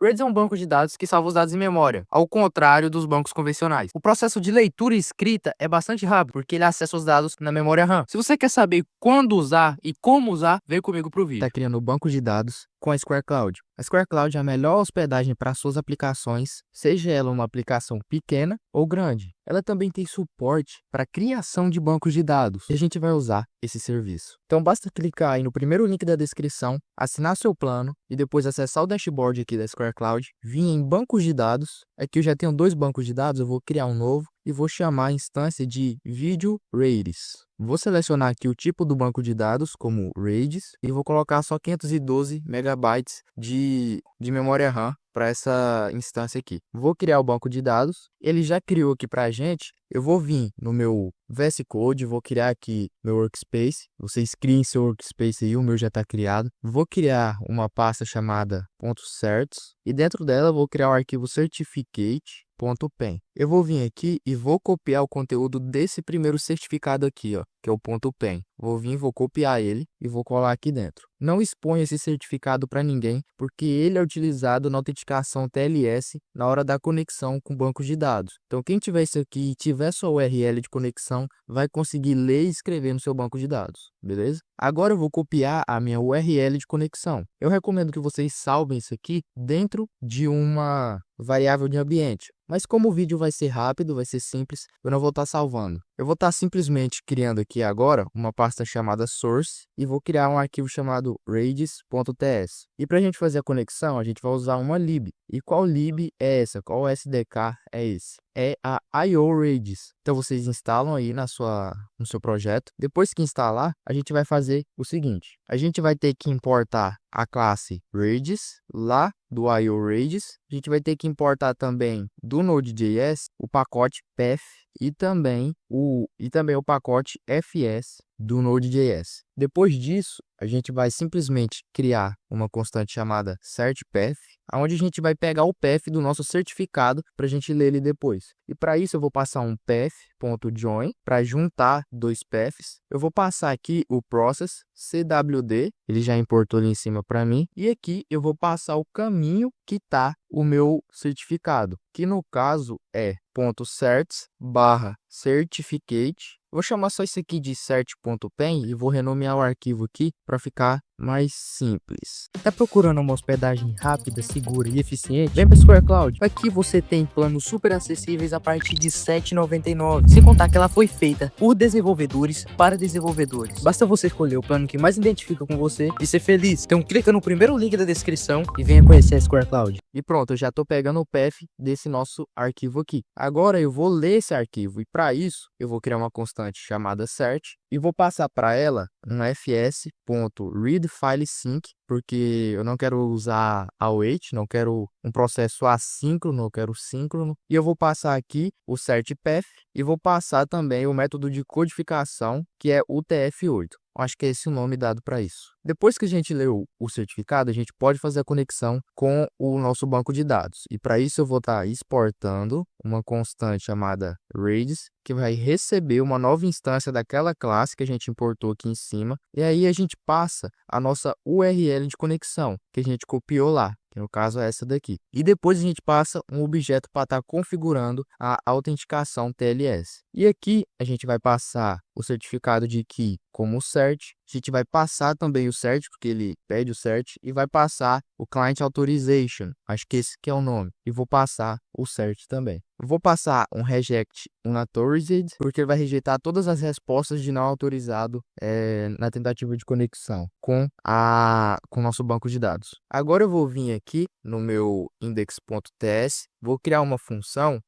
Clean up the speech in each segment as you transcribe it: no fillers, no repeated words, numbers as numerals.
RAIDs é um banco de dados que salva os dados em memória, ao contrário dos bancos convencionais. O processo de leitura e escrita é bastante rápido, porque ele acessa os dados na memória RAM. Se você quer saber quando usar e como usar, vem comigo pro vídeo. Tá criando o banco de dados com a Square Cloud. A Square Cloud é a melhor hospedagem para suas aplicações, seja ela uma aplicação pequena ou grande. Ela também tem suporte para criação de bancos de dados e a gente vai usar esse serviço. Então basta clicar aí no primeiro link da descrição, assinar seu plano e depois acessar o dashboard aqui da Square Cloud, vir em bancos de dados. Aqui eu já tenho 2 bancos de dados, eu vou criar um novo e vou chamar a instância de Video RAIDs. Vou selecionar aqui o tipo do banco de dados como RAIDs e vou colocar só 512 megabytes de memória RAM para essa instância aqui. Vou criar o banco de dados, ele já criou aqui para a gente. Eu vou vir no meu VS Code, vou criar aqui meu workspace. Vocês criem seu workspace aí, o meu já está criado. Vou criar uma pasta chamada .certs e dentro dela vou criar o arquivo certificate.pen. Eu vou vir aqui e vou copiar o conteúdo desse primeiro certificado aqui, ó, que é o .pen. Vou vir, vou copiar ele e vou colar aqui dentro. Não exponha esse certificado para ninguém, porque ele é utilizado na autenticação TLS na hora da conexão com bancos de dados. Então, quem tiver isso aqui e tiver sua URL de conexão, vai conseguir ler e escrever no seu banco de dados, beleza? Agora eu vou copiar a minha URL de conexão. Eu recomendo que vocês salvem isso aqui dentro de uma variável de ambiente. Mas como o vídeo vai ser rápido, vai ser simples, eu não vou estar salvando. Eu vou estar simplesmente criando aqui agora uma pasta chamada source e vou criar um arquivo chamado raids.ts. E para a gente fazer a conexão, a gente vai usar uma lib. E qual lib é essa? Qual SDK é esse? É a IORAIDs. Então vocês instalam aí no seu projeto. Depois que instalar, a gente vai fazer o seguinte. A gente vai ter que importar a classe RAIDs lá do IORAIDs. A gente vai ter que importar também do Node.js o pacote path e também o pacote fs do Node.js. Depois disso, a gente vai simplesmente criar uma constante chamada certPath, onde a gente vai pegar o path do nosso certificado para a gente ler ele depois. E para isso eu vou passar um path.join para juntar 2 paths. Eu vou passar aqui o process cwd, ele já importou ali em cima para mim. E aqui eu vou passar o caminho que está o meu certificado, que no caso é .certs/certificate. Vou chamar só isso aqui de cert.pen e vou renomear o arquivo aqui para ficar mais simples. Tá procurando uma hospedagem rápida, segura e eficiente? Vem para Square Cloud. Aqui você tem planos super acessíveis a partir de R$ 7,99. Sem contar que ela foi feita por desenvolvedores para desenvolvedores. Basta você escolher o plano que mais identifica com você e ser feliz. Então clica no primeiro link da descrição e venha conhecer a Square Cloud. E pronto, eu já estou pegando o path desse nosso arquivo aqui. Agora eu vou ler esse arquivo e para isso eu vou criar uma constante chamada cert e vou passar para ela um fs.readFileSync, porque eu não quero usar await, não quero um processo assíncrono, eu quero síncrono. E eu vou passar aqui o certPath e vou passar também o método de codificação, que é o TF8. Acho que é esse o nome dado para isso. Depois que a gente leu o certificado, a gente pode fazer a conexão com o nosso banco de dados. E para isso eu vou estar exportando uma constante chamada RAIDs, que vai receber uma nova instância daquela classe que a gente importou aqui em cima. E aí a gente passa a nossa URL de conexão, que a gente copiou lá, que no caso é essa daqui. E depois a gente passa um objeto para estar configurando a autenticação TLS. E aqui a gente vai passar o certificado de key como cert. A gente vai passar também o cert, porque ele pede o cert, e vai passar o client authorization. Acho que esse que é o nome. E vou passar o cert também. Vou passar um reject unauthorized, porque ele vai rejeitar todas as respostas de não autorizado na tentativa de conexão com o nosso banco de dados. Agora eu vou vir aqui no meu index.ts, vou criar uma função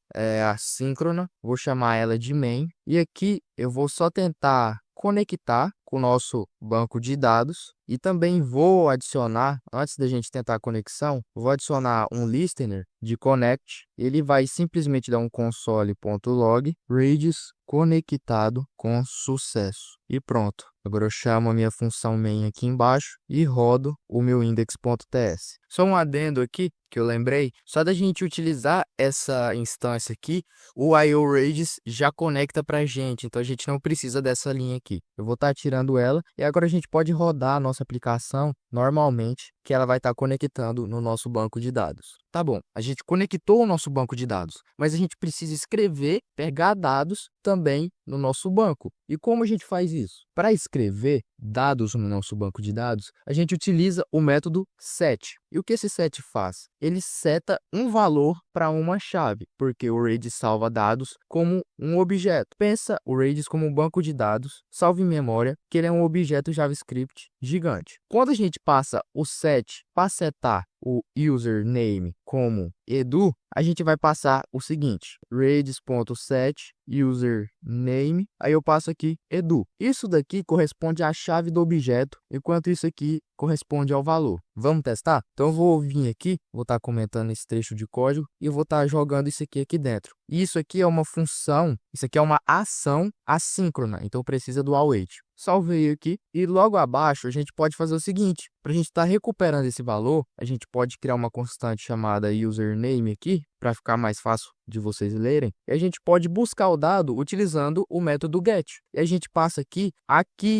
assíncrona, vou chamar ela de main, e aqui eu vou só tentar conectar com o nosso banco de dados e também vou adicionar, antes da gente tentar a conexão, vou adicionar um listener de connect. Ele vai simplesmente dar um console.log RAIDs conectado com sucesso. E pronto. Agora eu chamo a minha função main aqui embaixo e rodo o meu index.ts. Só um adendo aqui, que eu lembrei, só da gente utilizar essa instância aqui, o IORages já conecta pra gente, então a gente não precisa dessa linha aqui. Eu vou estar tirando ela e agora a gente pode rodar a nossa aplicação normalmente, que ela vai estar conectando no nosso banco de dados. Tá bom, a gente conectou o nosso banco de dados, mas a gente precisa escrever, pegar dados também no nosso banco. E como a gente faz isso? Para escrever dados no nosso banco de dados, a gente utiliza o método set. E o que esse set faz? Ele seta um valor para uma chave, porque o Redis salva dados como um objeto. Pensa o Redis como um banco de dados, salvo em memória, que ele é um objeto JavaScript gigante. Quando a gente passa o set para setar o username como Edu, a gente vai passar o seguinte: redis.set username, aí eu passo aqui Edu. Isso daqui corresponde à chave do objeto, enquanto isso aqui corresponde ao valor. Vamos testar? Então eu vou vir aqui, vou estar comentando esse trecho de código e vou estar jogando isso aqui dentro. E isso aqui é uma função, isso aqui é uma ação assíncrona, então precisa do await. Salvei aqui e logo abaixo a gente pode fazer o seguinte: para a gente estar recuperando esse valor, a gente pode criar uma constante chamada username aqui, para ficar mais fácil de vocês lerem. E a gente pode buscar o dado utilizando o método get. E a gente passa aqui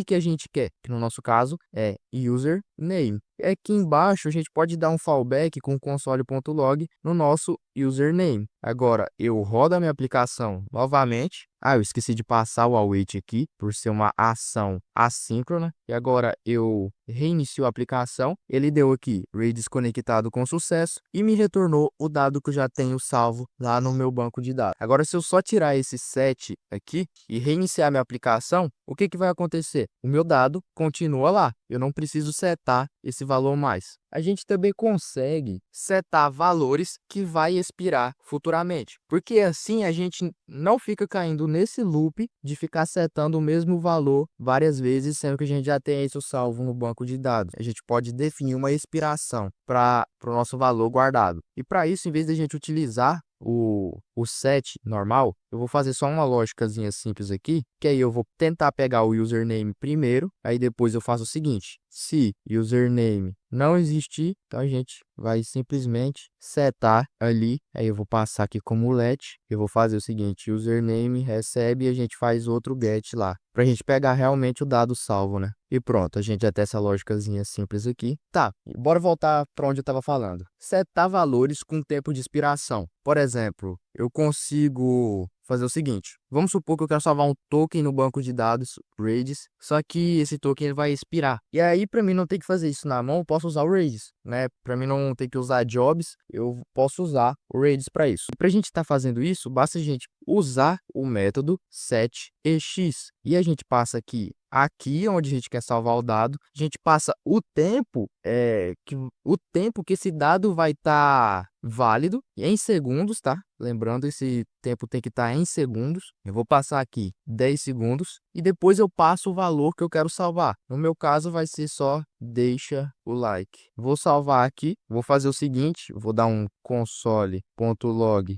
que a gente quer, que no nosso caso é username. E aqui embaixo a gente pode dar um fallback com console.log no nosso username. Agora eu rodo a minha aplicação novamente. Eu esqueci de passar o await aqui, por ser uma ação assíncrona. E agora eu reinicio a aplicação. Ele deu aqui Redis conectado com sucesso e me retornou o dado que eu já tenho salvo lá no meu banco de dados. Agora, se eu só tirar esse set aqui e reiniciar minha aplicação, o que vai acontecer? O meu dado continua lá. Eu não preciso setar esse valor mais. A gente também consegue setar valores que vai expirar futuramente, porque assim a gente não fica caindo nesse loop de ficar setando o mesmo valor várias vezes, sendo que a gente já tem isso salvo no banco de dados. A gente pode definir uma expiração para o nosso valor guardado. E para isso, em vez de a gente utilizar o set normal, eu vou fazer só uma lógicazinha simples aqui, que aí eu vou tentar pegar o username primeiro, aí depois eu faço o seguinte: se username não existir, então a gente vai simplesmente setar ali, aí eu vou passar aqui como let, eu vou fazer o seguinte: username recebe e a gente faz outro get lá, para a gente pegar realmente o dado salvo, né? E pronto, a gente já tem essa lógicazinha simples aqui. Tá, bora voltar para onde eu estava falando. Setar valores com tempo de expiração. Por exemplo, eu consigo fazer o seguinte: vamos supor que eu quero salvar um token no banco de dados Redis, só que esse token ele vai expirar. E aí, para mim não ter que fazer isso na mão, eu posso usar o Redis, né? Para mim não ter que usar jobs, eu posso usar o Redis para isso. E para a gente estar fazendo isso, basta a gente usar o método setEx. E a gente passa aqui onde a gente quer salvar o dado, a gente passa o tempo que esse dado vai estar válido em segundos, tá? Lembrando, esse tempo tem que estar em segundos. Eu vou passar aqui 10 segundos e depois eu passo o valor que eu quero salvar. No meu caso vai ser só deixa o like. Vou salvar aqui, vou fazer o seguinte, vou dar um console.log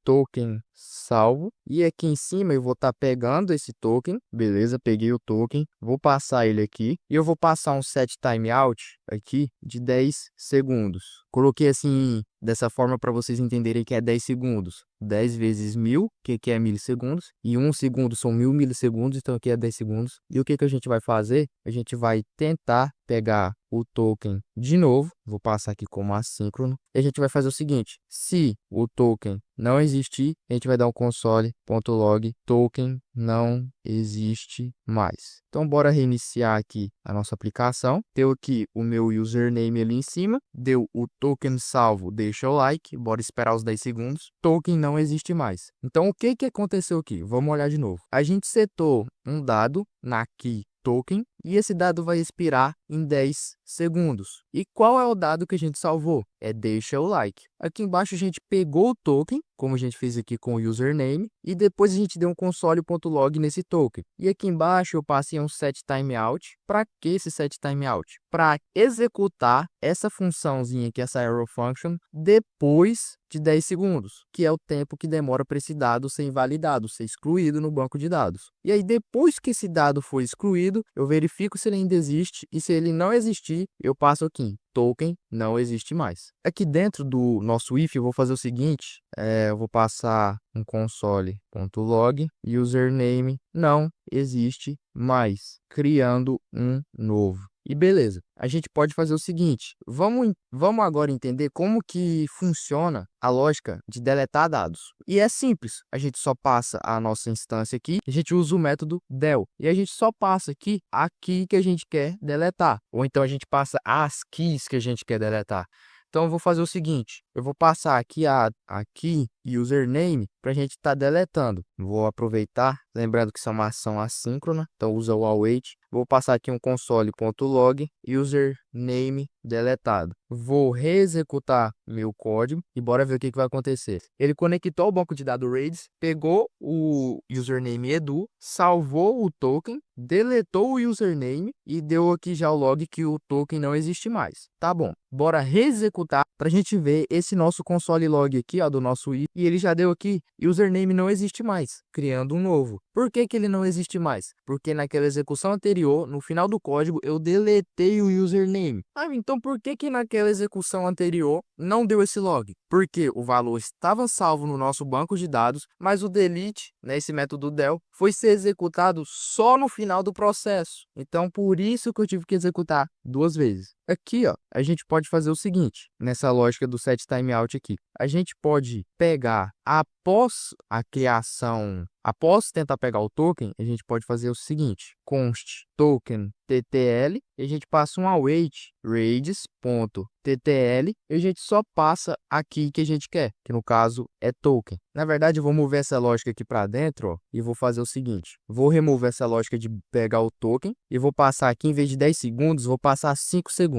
token salvo, e aqui em cima eu vou estar pegando esse token, beleza? Peguei o token, vou passar ele aqui e eu vou passar um set timeout aqui de 10 segundos. Coloquei assim dessa forma para vocês entenderem que é 10 segundos. 10 vezes 1000, que é milissegundos, e 1 segundo são 1000 milissegundos, então aqui é 10 segundos. E o que a gente vai fazer? A gente vai tentar pegar o token de novo, vou passar aqui como assíncrono, e a gente vai fazer o seguinte: se o token não existir, a gente vai dar um console.log token não existe mais. Então bora reiniciar aqui a nossa aplicação. Deu aqui o meu username ali em cima, deu o token salvo, deixa o like, bora esperar os 10 segundos, token não existe mais. Então o que aconteceu aqui? Vamos olhar de novo. A gente setou um dado na key token e esse dado vai expirar em 10 segundos. E qual é o dado que a gente salvou? É deixa o like. Aqui embaixo a gente pegou o token, como a gente fez aqui com o username, e depois a gente deu um console.log nesse token. E aqui embaixo eu passei um set timeout. Para que esse set timeout? Para executar essa funçãozinha aqui, essa arrow function, depois de 10 segundos, que é o tempo que demora para esse dado ser invalidado, ser excluído no banco de dados. E aí, depois que esse dado foi excluído, eu verifico se ele ainda existe, e se ele não existir, eu passo aqui token não existe mais. Aqui dentro do nosso if eu vou fazer o seguinte, eu vou passar um console.log, username não existe mais, criando um novo. E beleza, a gente pode fazer o seguinte, vamos agora entender como que funciona a lógica de deletar dados. E é simples, a gente só passa a nossa instância aqui, a gente usa o método del, e a gente só passa aqui a key que a gente quer deletar, ou então a gente passa as keys que a gente quer deletar. Então eu vou fazer o seguinte, eu vou passar aqui a key e username para a gente estar deletando. Vou aproveitar, lembrando que isso é uma ação assíncrona, então usa o await. Vou passar aqui um console.log, username deletado. Vou reexecutar meu código e bora ver o que vai acontecer. Ele conectou ao banco de dados Redis, pegou o username edu, salvou o token, deletou o username e deu aqui já o log que o token não existe mais. Tá bom, bora reexecutar para a gente ver esse nosso console log aqui, ó, do nosso if, e ele já deu aqui, username não existe mais, criando um novo. Por que que ele não existe mais? Porque naquela execução anterior, no final do código, eu deletei o username. Então por que que naquela execução anterior não deu esse log? Porque o valor estava salvo no nosso banco de dados, mas o delete, né, esse método del, foi ser executado só no final do processo. Então por isso que eu tive que executar duas vezes. Aqui, ó, a gente pode fazer o seguinte, nessa lógica do set timeout aqui. A gente pode pegar após a criação, após tentar pegar o token, a gente pode fazer o seguinte, const token ttl, e a gente passa um await redis.ttl, e a gente só passa aqui que a gente quer, que no caso é token. Na verdade, eu vou mover essa lógica aqui para dentro, ó, e vou fazer o seguinte, vou remover essa lógica de pegar o token, e vou passar aqui, em vez de 10 segundos, vou passar 5 segundos.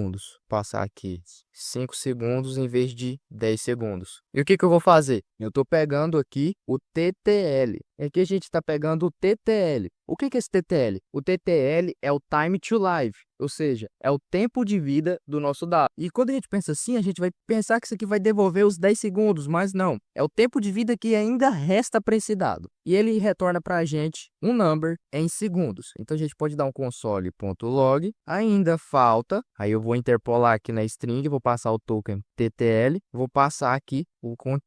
Passar aqui 5 segundos em vez de 10 segundos. E o que eu vou fazer? Eu estou pegando aqui o TTL. Aqui a gente está pegando o TTL. O que é esse TTL? O TTL é o Time to Live, ou seja, é o tempo de vida do nosso dado. E quando a gente pensa assim, a gente vai pensar que isso aqui vai devolver os 10 segundos, mas não. É o tempo de vida que ainda resta para esse dado. E ele retorna para a gente um number em segundos. Então a gente pode dar um console.log, ainda falta, aí eu vou interpolar aqui na string, vou passar o token TTL, vou passar aqui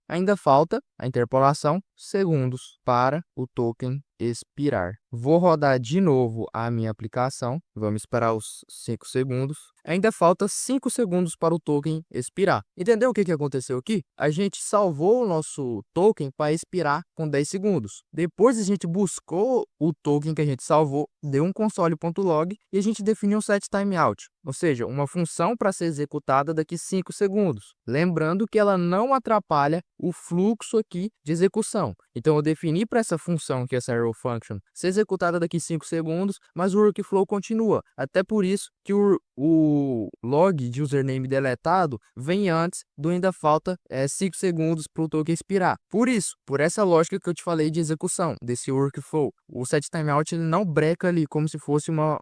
ainda falta a interpolação segundos para o token expirar. Vou rodar de novo a minha aplicação. Vamos esperar os 5 segundos. Ainda falta 5 segundos para o token expirar. Entendeu o que aconteceu aqui? A gente salvou o nosso token para expirar com 10 segundos. Depois a gente buscou o token que a gente salvou, deu um console.log e a gente definiu um set timeout, ou seja, uma função para ser executada daqui 5 segundos. Lembrando que ela não atrapalha o fluxo aqui de execução. Então eu defini para essa função, que é essa arrow function, ser executada daqui 5 segundos, mas o workflow continua. Até por isso que o log de username deletado vem antes do ainda falta 5 segundos para o token expirar. Por isso, por essa lógica que eu te falei de execução, desse workflow, o set timeout ele não breca ali como se fosse uma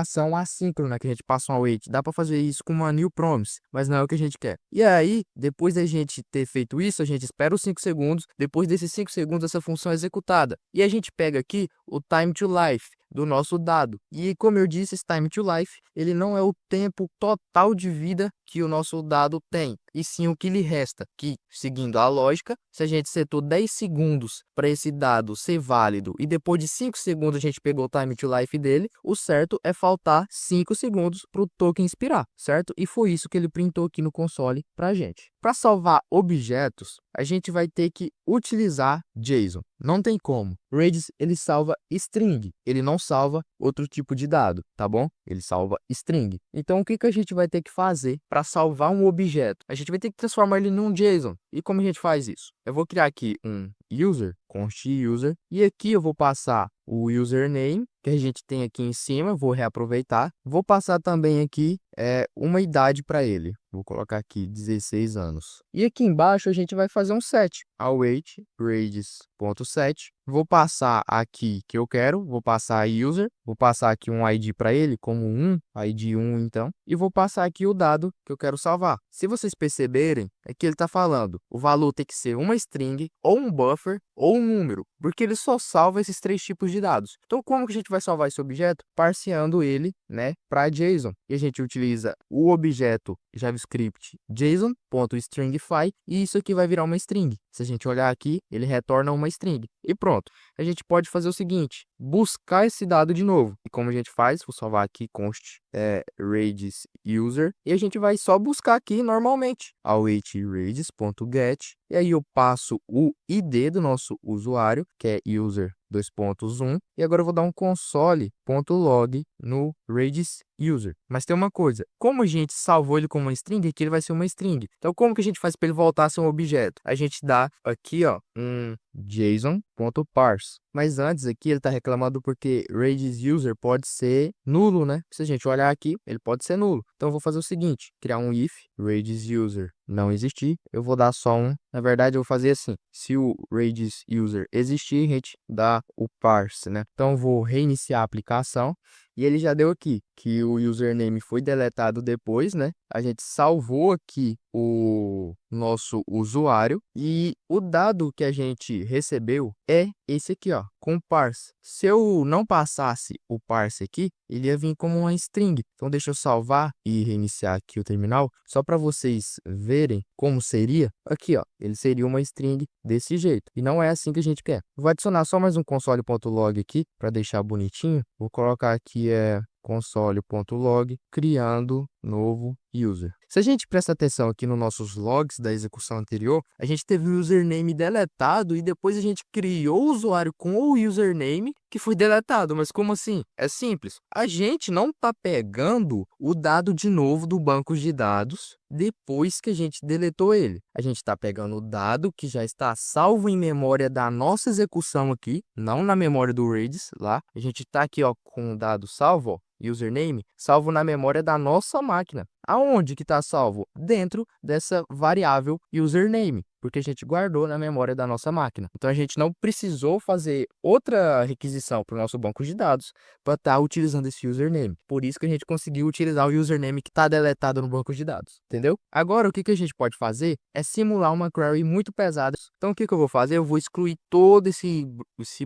ação assíncrona que a gente passa um await. Dá para fazer isso com uma new promise, mas não é o que a gente quer. E aí, depois da gente ter feito isso, a gente espera os 5 segundos. Depois desses 5 segundos, essa função é executada. E a gente pega aqui o time to life do nosso dado. E como eu disse, esse time to life, ele não é o tempo total de vida que o nosso dado tem, e sim o que lhe resta, que, seguindo a lógica, se a gente setou 10 segundos para esse dado ser válido e depois de 5 segundos a gente pegou o time to life dele, o certo é faltar 5 segundos para o token expirar, certo? E foi isso que ele printou aqui no console para a gente. Para salvar objetos, a gente vai ter que utilizar JSON. Não tem como. Redis, ele salva string, ele não salva outro tipo de dado, tá bom? Ele salva string. Então, o que a gente vai ter que fazer para salvar um objeto? A gente vai ter que transformar ele num JSON. E como a gente faz isso? Eu vou criar aqui um user, const user, e aqui eu vou passar o username que a gente tem aqui em cima, vou reaproveitar. Vou passar também aqui uma idade para ele. Vou colocar aqui 16 anos. E aqui embaixo a gente vai fazer um set. Await redis.set. Vou passar aqui que eu quero, vou passar user, vou passar aqui um ID para ele, como ID 1 então, e vou passar aqui o dado que eu quero salvar. Se vocês perceberem, é que ele está falando, o valor tem que ser uma string ou um buffer ou um número, porque ele só salva esses 3 tipos de dados. Então, como que a gente vai salvar esse objeto? Parseando ele, né, para JSON. E a gente utiliza o objeto JavaScript JSON.stringify e isso aqui vai virar uma string. Se a gente olhar aqui, ele retorna uma string. E pronto. A gente pode fazer o seguinte, buscar esse dado de novo. E como a gente faz? Vou salvar aqui const radius user e a gente vai só buscar aqui normalmente. await radius.get e aí eu passo o ID do nosso usuário, que é user 2.1 e agora eu vou dar um console.log no radius user. Mas tem uma coisa, como a gente salvou ele como uma string, aqui ele vai ser uma string. Então como que a gente faz para ele voltar a ser um objeto? A gente dá aqui, ó, um json.parse. Mas antes aqui ele está reclamando porque radius user pode ser nulo, né? Se a gente olhar aqui, ele pode ser nulo. Então eu vou fazer o seguinte, criar um if radius user não existir, eu vou dar só um. Na verdade eu vou fazer assim, se o radius user existir, a gente dá o parse, né? Então eu vou reiniciar a aplicação. E ele já deu aqui que o username foi deletado depois, né? A gente salvou aqui o nosso usuário e o dado que a gente recebeu é esse aqui, ó, com parse. Se eu não passasse o parse aqui, ele ia vir como uma string. Então deixa eu salvar e reiniciar aqui o terminal, só para vocês verem como seria. Aqui, ó, ele seria uma string desse jeito. E não é assim que a gente quer. Vou adicionar só mais um console.log aqui para deixar bonitinho. Vou colocar aqui console.log, criando novo user. Se a gente presta atenção aqui nos nossos logs da execução anterior, a gente teve o username deletado e depois a gente criou o usuário com o username que foi deletado. Mas como assim? É simples. A gente não está pegando o dado de novo do banco de dados depois que a gente deletou ele. A gente está pegando o dado que já está salvo em memória da nossa execução aqui, não na memória do Redis lá. A gente está aqui, ó, com o dado salvo, ó, username, salvo na memória da nossa máquina. Aonde que está salvo? Dentro dessa variável username, porque a gente guardou na memória da nossa máquina. Então, a gente não precisou fazer outra requisição para o nosso banco de dados para estar utilizando esse username. Por isso que a gente conseguiu utilizar o username que está deletado no banco de dados, entendeu? Agora, o que a gente pode fazer é simular uma query muito pesada. Então, o que eu vou fazer? Eu vou excluir todo esse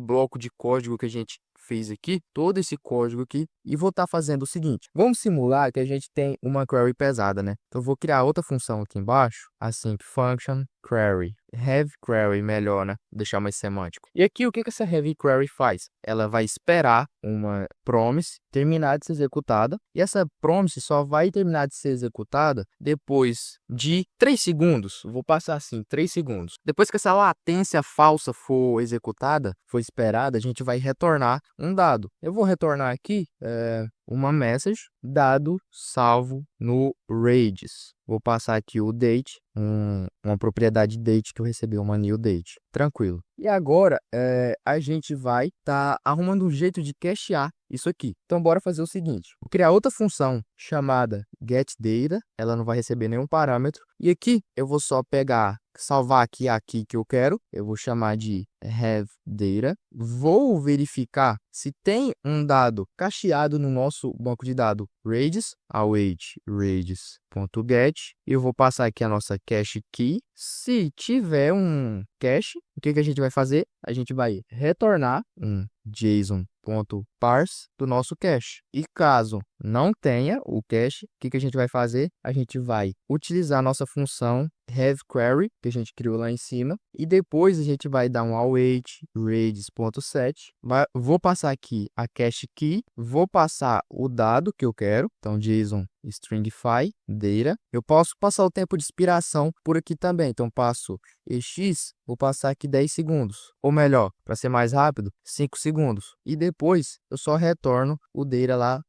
bloco de código que a gente fez aqui, todo esse código aqui, e vou estar fazendo o seguinte. Vamos simular que a gente tem uma query pesada, né? Então, eu vou criar outra função aqui embaixo, a simp function query. Heavy query, melhor, né? Deixar mais semântico. E aqui, o que essa heavy query faz? Ela vai esperar uma promise terminar de ser executada, e essa promise só vai terminar de ser executada depois de 3 segundos. Vou passar assim, 3 segundos. Depois que essa latência falsa for executada, for esperada, a gente vai retornar um dado. Eu vou retornar aqui uma message, dado salvo no Redis. Vou passar aqui o date, uma propriedade date que eu recebi, uma new date. Tranquilo. E agora, a gente vai estar arrumando um jeito de cachear isso aqui. Então, bora fazer o seguinte. Vou criar outra função chamada getData. Ela não vai receber nenhum parâmetro. E aqui, eu vou só salvar aqui a key que eu quero. Eu vou chamar de haveData. Vou verificar se tem um dado cacheado no nosso banco de dados Redis, await Redis.get. Eu vou passar aqui a nossa cache key. Se tiver um cache, o que a gente vai fazer? A gente vai retornar um JSON.parse do nosso cache. E caso não tenha o cache, o que a gente vai fazer? A gente vai utilizar a nossa função haveQuery, que a gente criou lá em cima, e depois a gente vai dar um await Redis.set. Vou passar aqui a cache key, vou passar o dado que eu quero, então JSON stringify data. Eu posso passar o tempo de expiração por aqui também, então passo EX, vou passar aqui 10 segundos, ou melhor, para ser mais rápido, 5 segundos. E depois eu só retorno o data lá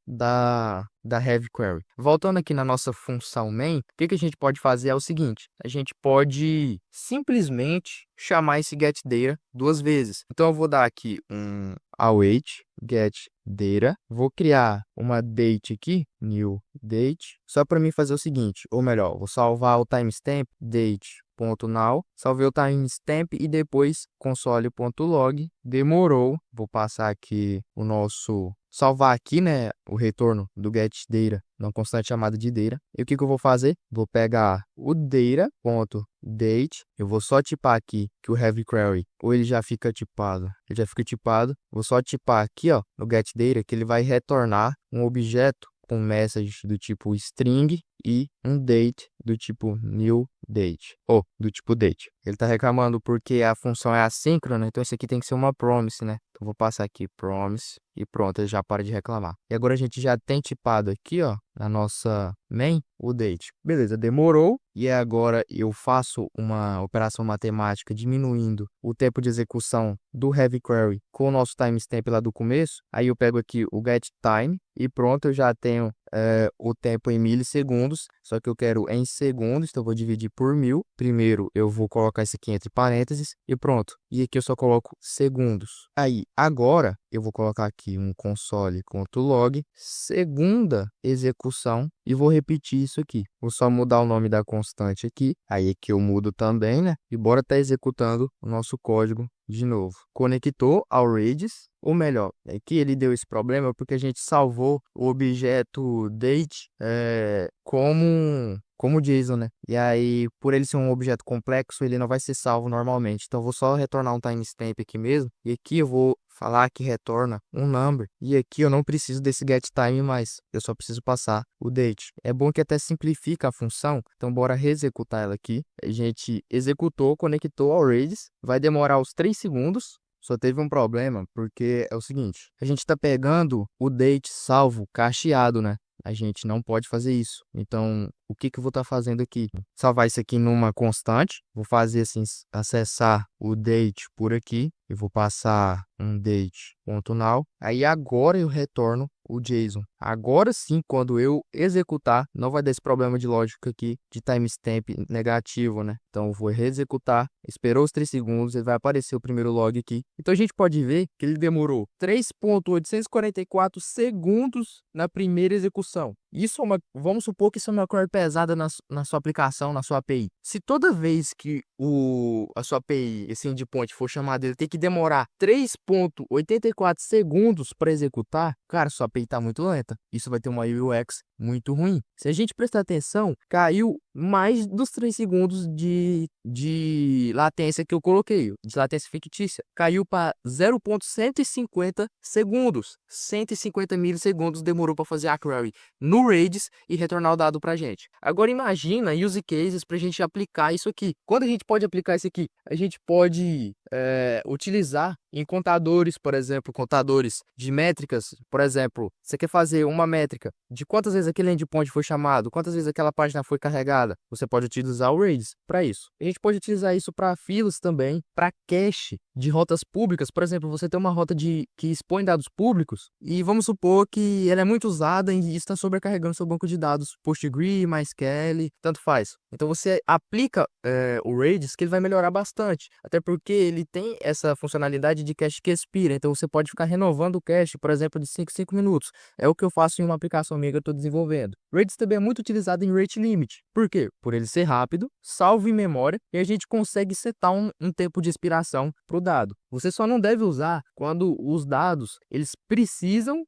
da haveQuery. Voltando aqui na nossa função main, o que a gente pode fazer é o seguinte, a gente pode simplesmente chamar esse getData 2 vezes. Então eu vou dar aqui um await getData, vou criar uma date aqui, new date, só para mim fazer o seguinte, ou melhor, vou salvar o timestamp date.now, salvei o timestamp e depois console.log, demorou, vou passar aqui o nosso salvar aqui, né, o retorno do getData numa constante chamada de data. E o que que eu vou fazer? Vou pegar o data.date, eu vou só tipar aqui que o heavy query, ou ele já fica tipado, vou só tipar aqui, ó, no getData, que ele vai retornar um objeto com message do tipo string e um date do tipo new date, ou do tipo date. Ele está reclamando porque a função é assíncrona, então isso aqui tem que ser uma promise, né? Então vou passar aqui promise e pronto, ele já para de reclamar. E agora a gente já tem tipado aqui, ó, na nossa main, o date. Beleza, demorou. E agora eu faço uma operação matemática diminuindo o tempo de execução do heavy query com o nosso timestamp lá do começo. Aí eu pego aqui o getTime e pronto, eu já tenho o tempo em milissegundos, só que eu quero em segundos, então eu vou dividir por 1000. Primeiro eu vou colocar isso aqui entre parênteses e pronto. E aqui eu só coloco segundos. Aí, agora eu vou colocar aqui um console.log, segunda execução, e vou repetir isso aqui. Vou só mudar o nome da constante aqui, aí aqui eu mudo também, né? E bora tá executando o nosso código de novo. Conectou ao Redis, ou melhor, é que ele deu esse problema porque a gente salvou o objeto date como JSON, né? E aí, por ele ser um objeto complexo, ele não vai ser salvo normalmente. Então, eu vou só retornar um timestamp aqui mesmo. E aqui eu vou falar que retorna um number. E aqui eu não preciso desse getTime mais. Eu só preciso passar o date. É bom que até simplifica a função. Então, bora reexecutar ela aqui. A gente executou, conectou ao Redis. Vai demorar uns 3 segundos. Só teve um problema, porque é o seguinte. A gente está pegando o date salvo cacheado, né? A gente não pode fazer isso. Então, o que que eu vou estar fazendo aqui? Salvar isso aqui numa constante. Vou fazer assim, acessar o date por aqui. Eu vou passar um date.now. Aí agora eu retorno o JSON. Agora sim, quando eu executar, não vai dar esse problema de lógica aqui de timestamp negativo, né? Então eu vou reexecutar. Esperou os 3 segundos, ele vai aparecer o primeiro log aqui. Então a gente pode ver que ele demorou 3.844 segundos na primeira execução. Isso é vamos supor que isso é uma query pesada na sua aplicação, na sua API. Se toda vez que a sua API, esse endpoint for chamado, ele tem que demorar 3.84 segundos para executar, cara, sua API está muito lenta. Isso vai ter uma UX muito ruim. Se a gente prestar atenção, caiu mais dos 3 segundos de latência que eu coloquei, de latência fictícia. Caiu para 0.150 segundos. 150 milissegundos demorou para fazer a query no Redis e retornar o dado para a gente. Agora imagina use cases para a gente aplicar isso aqui. Quando a gente pode aplicar isso aqui? A gente pode utilizar em contadores, por exemplo, contadores de métricas. Por exemplo, você quer fazer uma métrica de quantas vezes aquele endpoint foi chamado, quantas vezes aquela página foi carregada. Você pode utilizar o Redis para isso. A gente pode utilizar isso para filas também, para cache de rotas públicas. Por exemplo, você tem uma rota que expõe dados públicos e vamos supor que ela é muito usada e está sobrecarregando seu banco de dados PostgreSQL, MySQL, tanto faz. Então você aplica o Redis que ele vai melhorar bastante, até porque ele tem essa funcionalidade de cache que expira. Então você pode ficar renovando o cache, por exemplo, de 5 minutos. É o que eu faço em uma aplicação minha que eu estou desenvolvendo. Redis também é muito utilizado em rate limit. Por quê? Por ele ser rápido, salvo em memória e a gente consegue setar um tempo de expiração para o dado. Você só não deve usar quando os dados eles precisam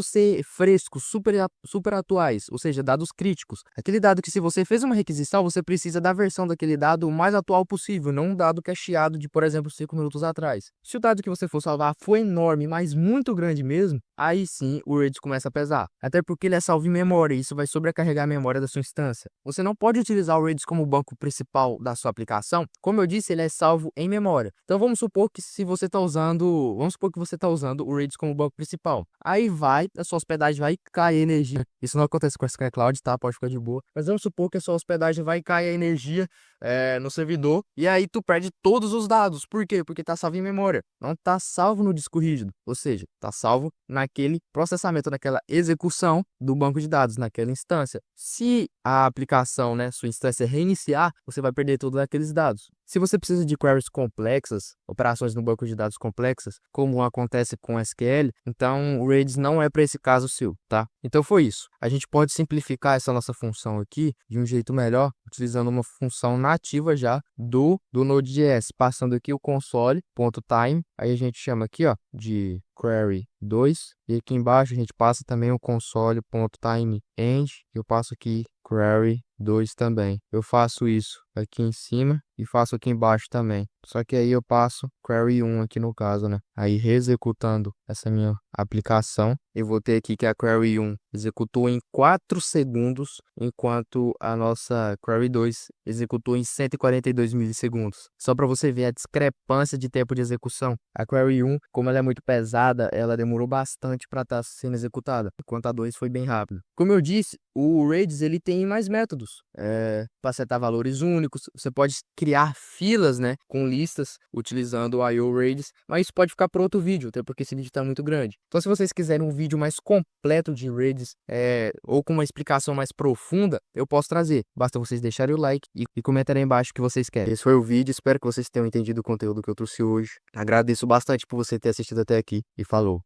ser frescos, super atuais, ou seja, dados críticos. Aquele dado que se você fez uma requisição, você precisa da versão daquele dado o mais atual possível, não um dado cacheado de, por exemplo, 5 minutos atrás. Se o dado que você for salvar for enorme, mas muito grande mesmo, aí sim o Redis começa a pesar. Até porque ele é salvo em memória e isso vai sobrecarregar a memória da sua instância. Você não pode utilizar o Redis como banco principal da sua aplicação. Como eu disse, ele é salvo em memória. Então vamos supor que você está usando o Redis como banco principal. Aí a sua hospedagem vai cair energia. Isso não acontece com a Sky Cloud, tá? Pode ficar de boa. Mas vamos supor que a sua hospedagem vai cair a energia no servidor e aí tu perde todos os dados. Por quê? Porque tá salvo em memória. Não tá salvo no disco rígido. Ou seja, tá salvo naquele processamento, naquela execução do banco de dados, naquela instância. Se a aplicação, né, sua instância reiniciar, você vai perder todos aqueles dados. Se você precisa de queries complexas, operações no banco de dados complexas, como acontece com SQL, então o Redis não é para esse caso seu, tá? Então foi isso. A gente pode simplificar essa nossa função aqui de um jeito melhor, utilizando uma função nativa já do Node.js, passando aqui o console.time, aí a gente chama aqui, ó, de query 2, e aqui embaixo a gente passa também o console.timeEnd, eu passo aqui query 2 também. Eu faço isso aqui em cima e faço aqui embaixo também. Só que aí eu passo query 1 aqui no caso, né? Aí reexecutando essa minha aplicação, eu vou ter aqui que a query 1 executou em 4 segundos, enquanto a nossa query 2 executou em 142 milissegundos. Só para você ver a discrepância de tempo de execução. A query 1, como ela é muito pesada, ela demorou bastante para estar sendo executada, enquanto a 2 foi bem rápido. Como eu disse, o Redis ele tem mais métodos para setar valores únicos. Você pode criar filas, né, com listas utilizando o IO Redis, mas isso pode ficar para outro vídeo, até porque esse vídeo está muito grande. Então, se vocês quiserem um vídeo mais completo de Redis ou com uma explicação mais profunda, eu posso trazer. Basta vocês deixarem o like e comentarem aí embaixo o que vocês querem. Esse foi o vídeo, espero que vocês tenham entendido o conteúdo que eu trouxe hoje. Agradeço bastante por você ter assistido até aqui e falou!